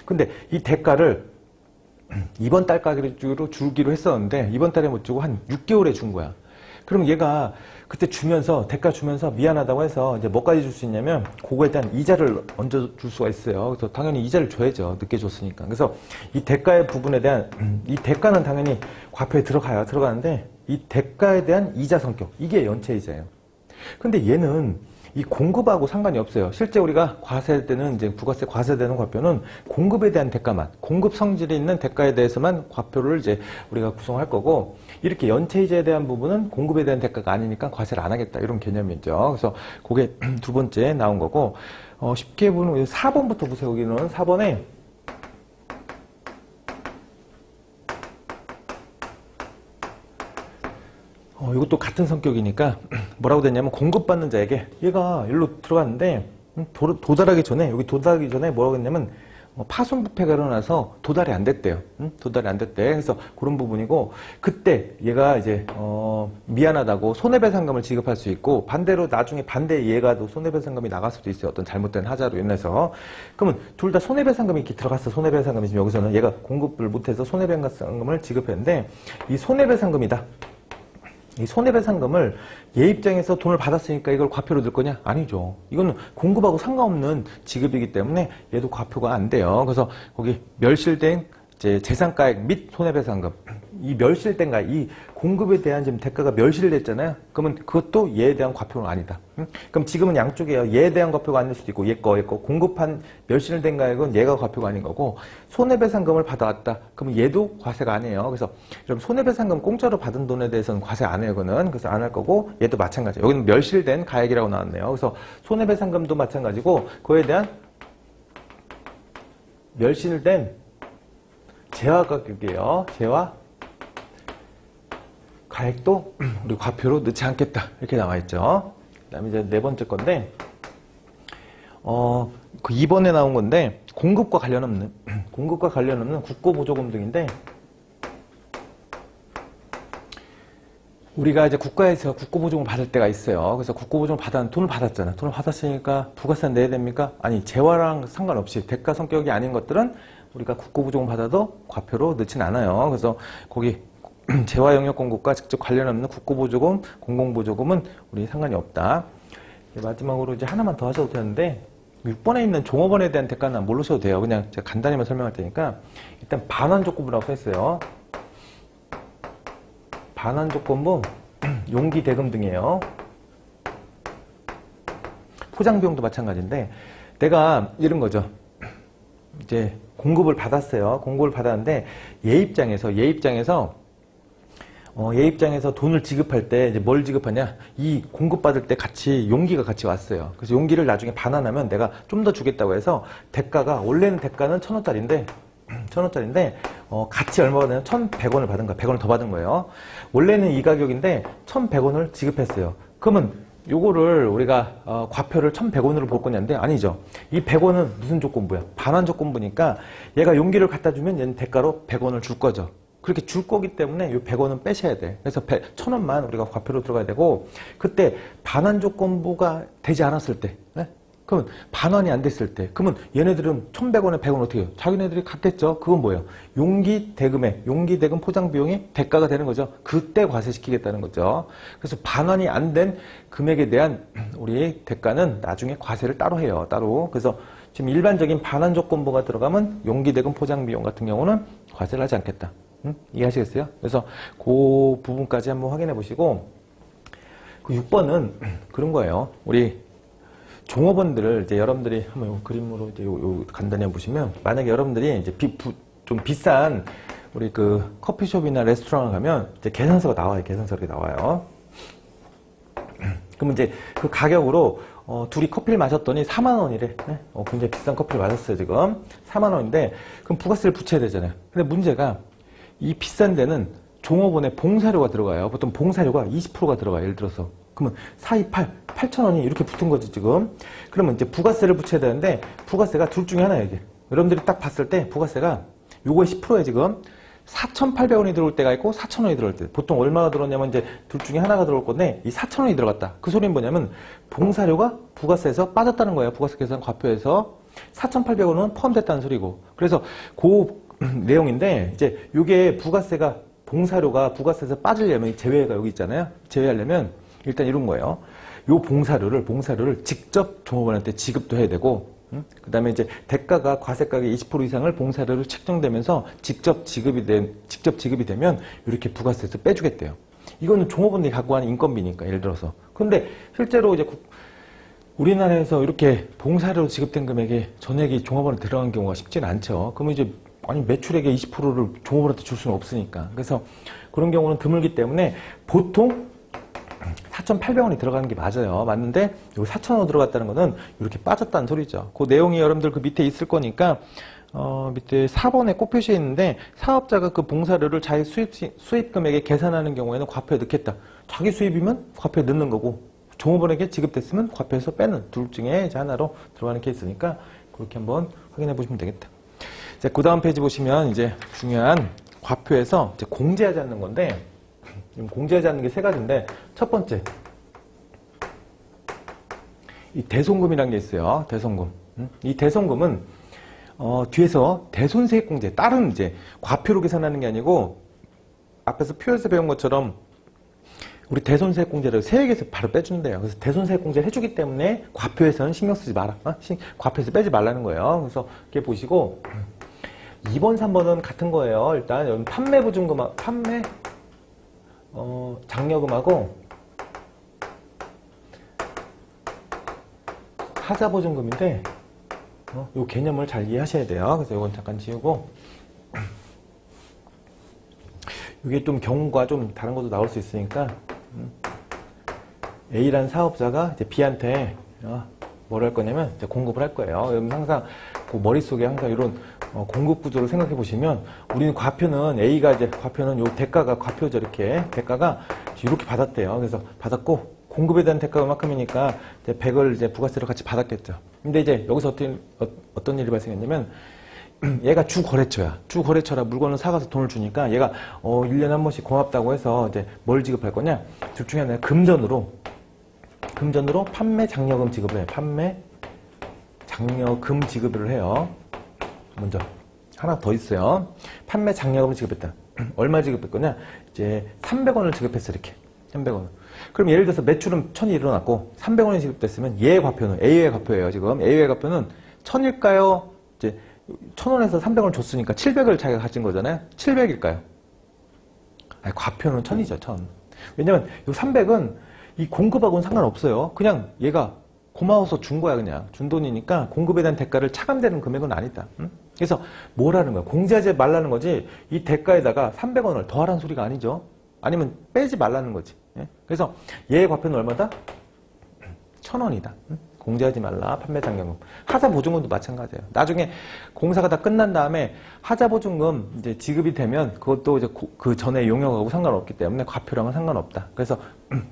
근데 이 대가를 이번 달까지로 주기로 했었는데 이번 달에 못 주고 한 6개월에 준 거야. 그럼 얘가 그때 주면서 대가 주면서 미안하다고 해서 이제 뭐까지 줄 수 있냐면 그거에 대한 이자를 얹어 줄 수가 있어요. 그래서 당연히 이자를 줘야죠. 늦게 줬으니까. 그래서 이 대가의 부분에 대한 이 대가는 당연히 과표에 들어가는데 이 대가에 대한 이자 성격, 이게 연체 이자예요. 근데 얘는 이 공급하고 상관이 없어요. 실제 우리가 과세할 때는 이제 부가세 과세되는 과표는 공급에 대한 대가만, 공급 성질이 있는 대가에 대해서만 과표를 이제 우리가 구성할 거고, 이렇게 연체이자에 대한 부분은 공급에 대한 대가가 아니니까 과세를 안 하겠다, 이런 개념이죠. 그래서 그게 두 번째 나온 거고, 쉽게 보면 4번부터 보세요. 여기는 4번에 이것도 같은 성격이니까 뭐라고 됐냐면 공급받는 자에게 얘가 일로 들어갔는데 도달하기 전에, 여기 도달하기 전에 뭐라고 했냐면 파손부패가 일어나서 도달이 안 됐대요. 도달이 안 됐대. 그래서 그런 부분이고, 그때 얘가 이제 미안하다고 손해배상금을 지급할 수 있고, 반대로 나중에 반대 얘가 또 손해배상금이 나갈 수도 있어요. 어떤 잘못된 하자로 인해서. 그러면 둘 다 손해배상금이 이렇게 들어갔어. 손해배상금이 지금 여기서는 얘가 공급을 못해서 손해배상금을 지급했는데, 이 손해배상금이다. 이 손해배상금을 얘 입장에서 돈을 받았으니까 이걸 과표로 넣을 거냐? 아니죠. 이거는 공급하고 상관없는 지급이기 때문에 얘도 과표가 안 돼요. 그래서 거기 멸실된 이제 재산가액 및 손해배상금, 이 멸실된 가액, 이 공급에 대한 지금 대가가 멸실됐잖아요. 그러면 그것도 얘에 대한 과표는 아니다. 그럼 지금은 양쪽이에요. 얘에 대한 과표가 아닐 수도 있고 얘 거 공급한 멸실된 가액은 얘가 과표가 아닌 거고, 손해배상금을 받아왔다. 그러면 얘도 과세가 아니에요. 그래서 그럼 손해배상금 공짜로 받은 돈에 대해서는 과세 안 해요. 그거는. 그래서 안 할 거고, 얘도 마찬가지예요. 여기는 멸실된 가액이라고 나왔네요. 그래서 손해배상금도 마찬가지고, 그거에 대한 멸실된 재화 가격이에요. 재화 가액도 우리 과표로 넣지 않겠다, 이렇게 나와 있죠. 그 다음에 이제 네 번째 건데, 그 2번에 나온 건데, 공급과 관련 없는 국고보조금 등인데, 우리가 이제 국가에서 국고보조금 받을 때가 있어요. 그래서 국고보조금 돈을 받았잖아. 돈을 받았으니까 부가세 내야 됩니까? 아니, 재화랑 상관없이 대가 성격이 아닌 것들은 우리가 국고보조금 받아도 과표로 넣진 않아요. 그래서 거기 재화 영역 공급과 직접 관련 없는 국고보조금, 공공보조금은 우리 상관이 없다. 마지막으로 이제 하나만 더 하셔도 되는데, 6번에 있는 종업원에 대한 대가는 모르셔도 돼요. 그냥 제가 간단히만 설명할 테니까, 일단 반환조건부라고 써있어요. 반환조건부, 용기, 대금 등이에요. 포장비용도 마찬가지인데, 내가 이런 거죠. 이제 공급을 받았어요. 공급을 받았는데, 얘 입장에서 돈을 지급할 때 이제 뭘 지급하냐? 이 공급받을 때 같이 용기가 같이 왔어요. 그래서 용기를 나중에 반환하면 내가 좀 더 주겠다고 해서 대가가, 원래는 대가는 1,000원짜리인데 같이 얼마 받냐면 1,100원을 받은 거야. 100원을 더 받은 거예요. 원래는 이 가격인데 1,100원을 지급했어요. 그러면 요거를 우리가 과표를 1,100원으로 볼 거냐인데 아니죠. 이 100원은 무슨 조건부야? 반환 조건부니까 얘가 용기를 갖다 주면 얘는 대가로 100원을 줄 거죠. 그렇게 줄 거기 때문에 이 100원은 빼셔야 돼. 그래서 1,000원만 우리가 과표로 들어가야 되고, 그때 반환 조건부가 되지 않았을 때, 네? 그러면 반환이 안 됐을 때, 그러면 얘네들은 1,100원에 100원 어떻게 해요? 자기네들이 갖겠죠. 그건 뭐예요? 용기 대금 포장 비용이 대가가 되는 거죠. 그때 과세시키겠다는 거죠. 그래서 반환이 안 된 금액에 대한 우리 대가는 나중에 과세를 따로 해요. 따로. 그래서 지금 일반적인 반환 조건부가 들어가면 용기 대금 포장 비용 같은 경우는 과세를 하지 않겠다. 이해하시겠어요? 그래서 그 부분까지 한번 확인해 보시고, 그 6번은 그런 거예요. 우리 종업원들을 이제 여러분들이 한번 요 그림으로 이제 요 간단히 보시면, 만약에 여러분들이 이제 좀 비싼 우리 그 커피숍이나 레스토랑을 가면 이제 계산서가 나와요. 계산서가 나와요. 그러면 이제 그 가격으로 둘이 커피를 마셨더니 4만 원이래. 네? 굉장히 비싼 커피를 마셨어요, 지금. 4만 원인데, 그럼 부가세를 붙여야 되잖아요. 근데 문제가, 이 비싼 데는 종업원의 봉사료가 들어가요. 보통 봉사료가 20%가 들어가요, 예를 들어서. 그러면 428, 8천 원이 이렇게 붙은 거지, 지금. 그러면 이제 부가세를 붙여야 되는데, 부가세가 둘 중에 하나예요, 이게. 여러분들이 딱 봤을 때, 부가세가 요거의 10%에 지금 4,800원이 들어올 때가 있고 4,000원이 들어올 때. 보통 얼마가 들어오냐면 이제 둘 중에 하나가 들어올 건데 이 4,000원이 들어갔다. 그 소리는 뭐냐면 봉사료가 부가세에서 빠졌다는 거예요. 부가세 계산 과표에서 4,800원은 포함됐다는 소리고. 그래서 그 내용인데 이제 요게 부가세가 봉사료가 부가세에서 빠지려면 제외가 여기 있잖아요. 제외하려면 일단 이런 거예요. 요 봉사료를 직접 종업원한테 지급도 해야 되고 그 다음에 이제 대가가 과세가의 20% 이상을 봉사료로 책정되면서 직접 지급이 되면 이렇게 부가세에서 빼주겠대요. 이거는 종업원들이 갖고 가는 인건비니까, 예를 들어서. 근데 실제로 이제 우리나라에서 이렇게 봉사료로 지급된 금액이 전액이 종업원에 들어간 경우가 쉽지는 않죠. 그러면 이제 아니 매출액의 20%를 종업원한테 줄 수는 없으니까. 그래서 그런 경우는 드물기 때문에 보통 4,800원이 들어가는 게 맞아요. 맞는데 여기 4,000원 들어갔다는 거는 이렇게 빠졌다는 소리죠. 그 내용이 여러분들 그 밑에 있을 거니까 밑에 4번에 꼭 표시해 있는데 사업자가 그 봉사료를 자기 수입 금액에 계산하는 경우에는 과표에 넣겠다. 자기 수입이면 과표에 넣는 거고 종업원에게 지급됐으면 과표에서 빼는 둘 중에 이제 하나로 들어가는 케이스니까 그렇게 한번 확인해 보시면 되겠다. 자, 그 다음 페이지 보시면 이제 중요한 과표에서 이제 공제하지 않는 건데 공제하지 않는 게 세 가지인데 첫 번째 이 대손금이라는 게 있어요. 대손금. 이 대손금은 뒤에서 대손세액공제 다른 이제 과표로 계산하는 게 아니고 앞에서 표에서 배운 것처럼 우리 대손세액공제를 세액에서 바로 빼주는데요. 그래서 대손세액공제를 해주기 때문에 과표에서는 신경 쓰지 마라. 과표에서 빼지 말라는 거예요. 그래서 이렇게 보시고 2번, 3번은 같은 거예요. 일단 여러분 판매보증금, 장려금하고 하자보증금인데 이 개념을 잘 이해하셔야 돼요. 그래서 이건 잠깐 지우고 이게 좀 경우가 좀 다른 것도 나올 수 있으니까 A라는 사업자가 이제 B한테 뭘 할 거냐면 이제 공급을 할 거예요. 여러분 항상 그 머릿속에 항상 이런 공급 구조를 생각해 보시면 우리는 과표는 A가 이제 과표는 요 대가가 과표죠. 이렇게 대가가 이렇게 받았대요. 그래서 받았고 공급에 대한 대가가 얼마큼이니까 이제 100을 이제 부가세로 같이 받았겠죠. 근데 이제 여기서 어떤 일이 발생했냐면 얘가 주거래처야. 주거래처라 물건을 사가서 돈을 주니까 얘가 1년에 한 번씩 고맙다고 해서 이제 뭘 지급할 거냐? 둘 중에 하나가 금전으로 판매 장려금 지급을 해요. 판매 장려금 지급을 해요. 먼저 하나 더 있어요. 판매 장려금을 지급했다. 얼마 지급할 거냐? 이제 300원을 지급했어. 이렇게 300원. 그럼 예를 들어서 매출은 1000이 일어났고 300원이 지급됐으면 얘의 과표는 A의 과표예요. 지금 A의 과표는 1000일까요? 이제 1000원에서 300원을 줬으니까 700을 자기가 가진 거잖아요. 700일까요? 아니, 과표는 1000이죠. 1000. 왜냐면 이 300은 이 공급하고는 상관없어요. 그냥 얘가 고마워서 준 거야. 그냥 준 돈이니까 공급에 대한 대가를 차감되는 금액은 아니다. 응? 그래서 뭐라는 거야? 공제하지 말라는 거지 이 대가에다가 300원을 더하라는 소리가 아니죠. 아니면 빼지 말라는 거지. 예? 그래서 얘의 과표는 얼마다? 1000원이다. 응? 공제하지 말라. 판매장려금. 하자보증금도 마찬가지예요. 나중에 공사가 다 끝난 다음에 하자보증금 이제 지급이 되면 그것도 이제 그 전에 용역하고 상관없기 때문에 과표랑은 상관없다. 그래서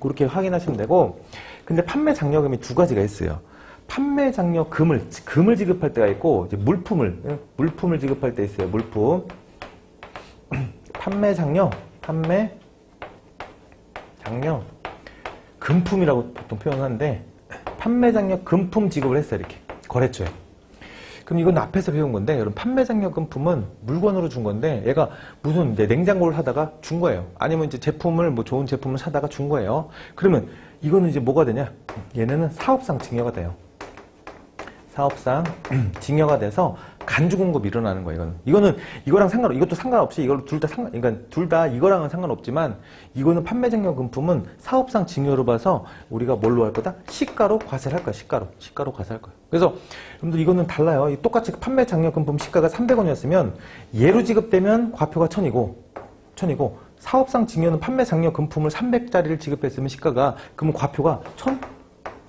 그렇게 확인하시면 되고, 근데 판매장려금이 두 가지가 있어요. 판매장려금을 지급할 때가 있고, 이제 물품을 지급할 때 있어요. 물품. 판매장려 금품이라고 보통 표현하는데 판매장려 금품 지급을 했어요. 이렇게 거래처에. 그럼 이건 앞에서 배운 건데 여러분 판매장려 금품은 물건으로 준 건데 얘가 무슨 이제 냉장고를 사다가 준 거예요. 아니면 이제 제품을 뭐 좋은 제품을 사다가 준 거예요. 그러면 이거는 이제 뭐가 되냐? 얘네는 사업상 증여가 돼요. 사업상 증여가 돼서 간주 공급이 일어나는 거예요. 이거는 이거랑 이것도 상관없이 이걸로 그러니까 둘 다 이거랑은 상관없지만 이거는 판매장려 금품은 사업상 증여로 봐서 우리가 뭘로 할 거다? 시가로 과세를 할 거야. 시가로 과세할 거야. 그래서 여러분들 이거는 달라요. 똑같이 판매장려 금품 시가가 300원이었으면 얘로 지급되면 과표가 1000이고 사업상 증여는 판매장려 금품을 300짜리를 지급했으면 시가가 그러면 과표가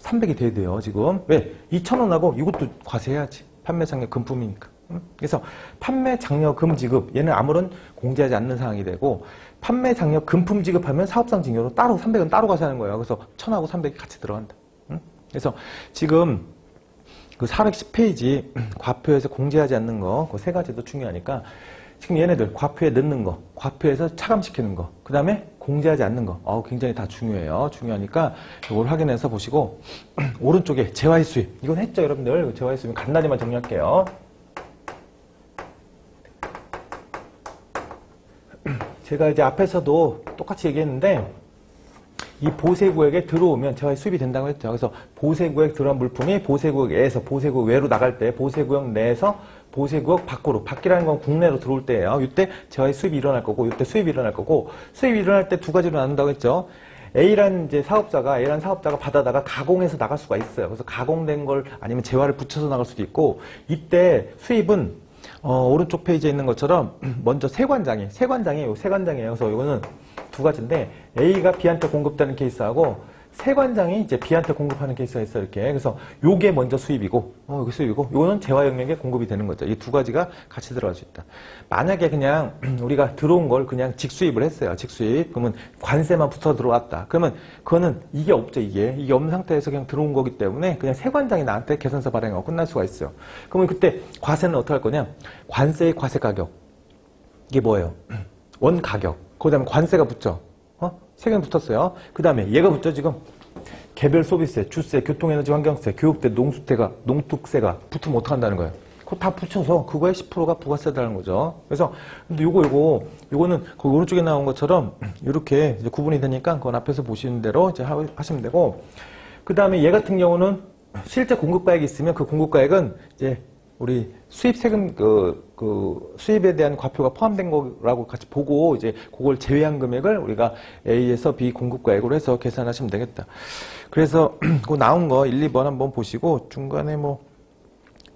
300이 돼야 돼요, 지금. 왜? 2,000원하고 이것도 과세해야지. 판매 장려 금품이니까. 그래서 판매 장려 금 지급, 얘는 아무런 공제하지 않는 사항이 되고, 판매 장려 금품 지급하면 사업상 징여로 따로 300은 따로 과세하는 거예요. 그래서 1,000하고 300이 같이 들어간다. 그래서 지금 그 410페이지 과표에서 공제하지 않는 거, 그 세 가지도 중요하니까 지금 얘네들 과표에 넣는 거, 과표에서 차감시키는 거, 그 다음에 공제하지 않는 거, 굉장히 다 중요해요. 중요하니까 이걸 확인해서 보시고 오른쪽에 재화의 수입, 이건 했죠, 여러분들. 재화의 수입 간단히만 정리할게요. 제가 이제 앞에서도 똑같이 얘기했는데 이 보세구역에 들어오면 재화의 수입이 된다고 했죠. 그래서 보세구역에 들어온 물품이 보세구역에서 보세구역 외로 나갈 때, 보세구역 내에서 보세구역 밖으로, 밖이라는 건 국내로 들어올 때예요. 이때 재화의 수입이 일어날 거고, 이때 수입이 일어날 거고, 수입이 일어날 때 두 가지로 나눈다고 했죠. A라는 이제 사업자가 받아다가 가공해서 나갈 수가 있어요. 그래서 가공된 걸 아니면 재화를 붙여서 나갈 수도 있고, 이때 수입은 오른쪽 페이지에 있는 것처럼 먼저 세관장이에요. 그래서 이거는 두 가지인데 A가 B한테 공급되는 케이스하고 세관장이 이제 B한테 공급하는 케이스가 있어요. 이렇게. 그래서 요게 먼저 수입이고, 이게 수입이고, 요거는 재화 영역에 공급이 되는 거죠. 이 두 가지가 같이 들어갈 수 있다. 만약에 그냥 우리가 들어온 걸 그냥 직수입을 했어요. 직수입. 그러면 관세만 붙어 들어왔다. 그러면 그거는 이게 없죠. 이게 없는 상태에서 그냥 들어온 거기 때문에 그냥 세관장이 나한테 계산서 발행하고 끝날 수가 있어요. 그러면 그때 과세는 어떻게 할 거냐? 관세의 과세 가격. 이게 뭐예요? 원 가격. 그 다음에 관세가 붙죠. 세 개는 붙었어요. 그 다음에 얘가 붙죠, 지금. 개별 소비세, 주세, 교통에너지 환경세, 교육세, 농특세가 붙으면 어떡한다는 거예요? 그거 다 붙여서 그거에 10%가 부가세다는 거죠. 그래서, 근데 요거는 그 오른쪽에 나온 것처럼 이렇게 이제 구분이 되니까 그건 앞에서 보시는 대로 이제 하시면 되고, 그 다음에 얘 같은 경우는 실제 공급가액이 있으면 그 공급가액은 이제 우리 수입 세금 수입에 대한 과표가 포함된 거라고 같이 보고 이제 그걸 제외한 금액을 우리가 A에서 B 공급가액으로 해서 계산하시면 되겠다. 그래서 그 나온 거 1, 2번 한번 보시고 중간에 뭐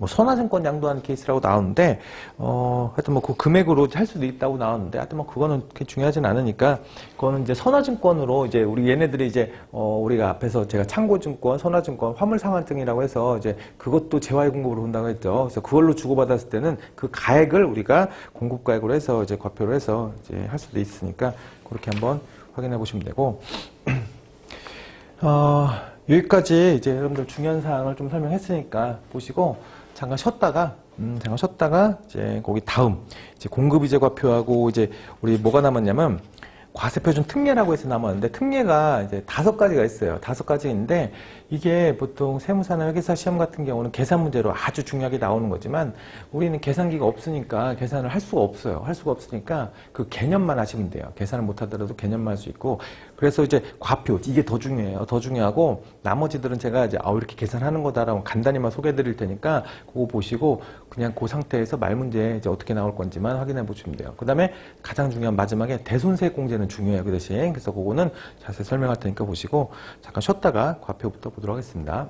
선화증권 양도하는 케이스라고 나오는데 하여튼 그 금액으로 할 수도 있다고 나오는데 하여튼 그거는 그렇게 중요하진 않으니까 그거는 이제 선화증권으로 이제 우리 얘네들이 이제 우리가 앞에서 제가 참고증권, 선화증권, 화물상환증이라고 해서 이제 그것도 재화의 공급으로 본다고 했죠. 그래서 그걸로 주고받았을 때는 그 가액을 우리가 공급가액으로 해서 이제 과표를 해서 이제 할 수도 있으니까 그렇게 한번 확인해 보시면 되고 여기까지 이제 여러분들 중요한 사항을 좀 설명했으니까 보시고 잠깐 쉬었다가 이제 거기 다음 이제 공급이제 과표하고 이제 우리 뭐가 남았냐면 과세표준 특례라고 해서 남았는데 특례가 이제 5가지가 있어요. 5가지인데 이게 보통 세무사나 회계사 시험 같은 경우는 계산 문제로 아주 중요하게 나오는 거지만 우리는 계산기가 없으니까 계산을 할 수가 없어요. 할 수가 없으니까 그 개념만 하시면 돼요. 계산을 못 하더라도 개념만 할 수 있고 그래서 이제 과표 이게 더 중요해요. 더 중요하고 나머지들은 제가 이제 이렇게 계산하는 거다라고 간단히만 소개해 드릴 테니까 그거 보시고 그냥 그 상태에서 말 문제 이제 어떻게 나올 건지만 확인해 보시면 돼요. 그 다음에 가장 중요한 마지막에 대손세액 공제는 중요해요. 그 대신 그래서 그거는 자세히 설명할 테니까 보시고 잠깐 쉬었다가 과표부터 보도록 하겠습니다.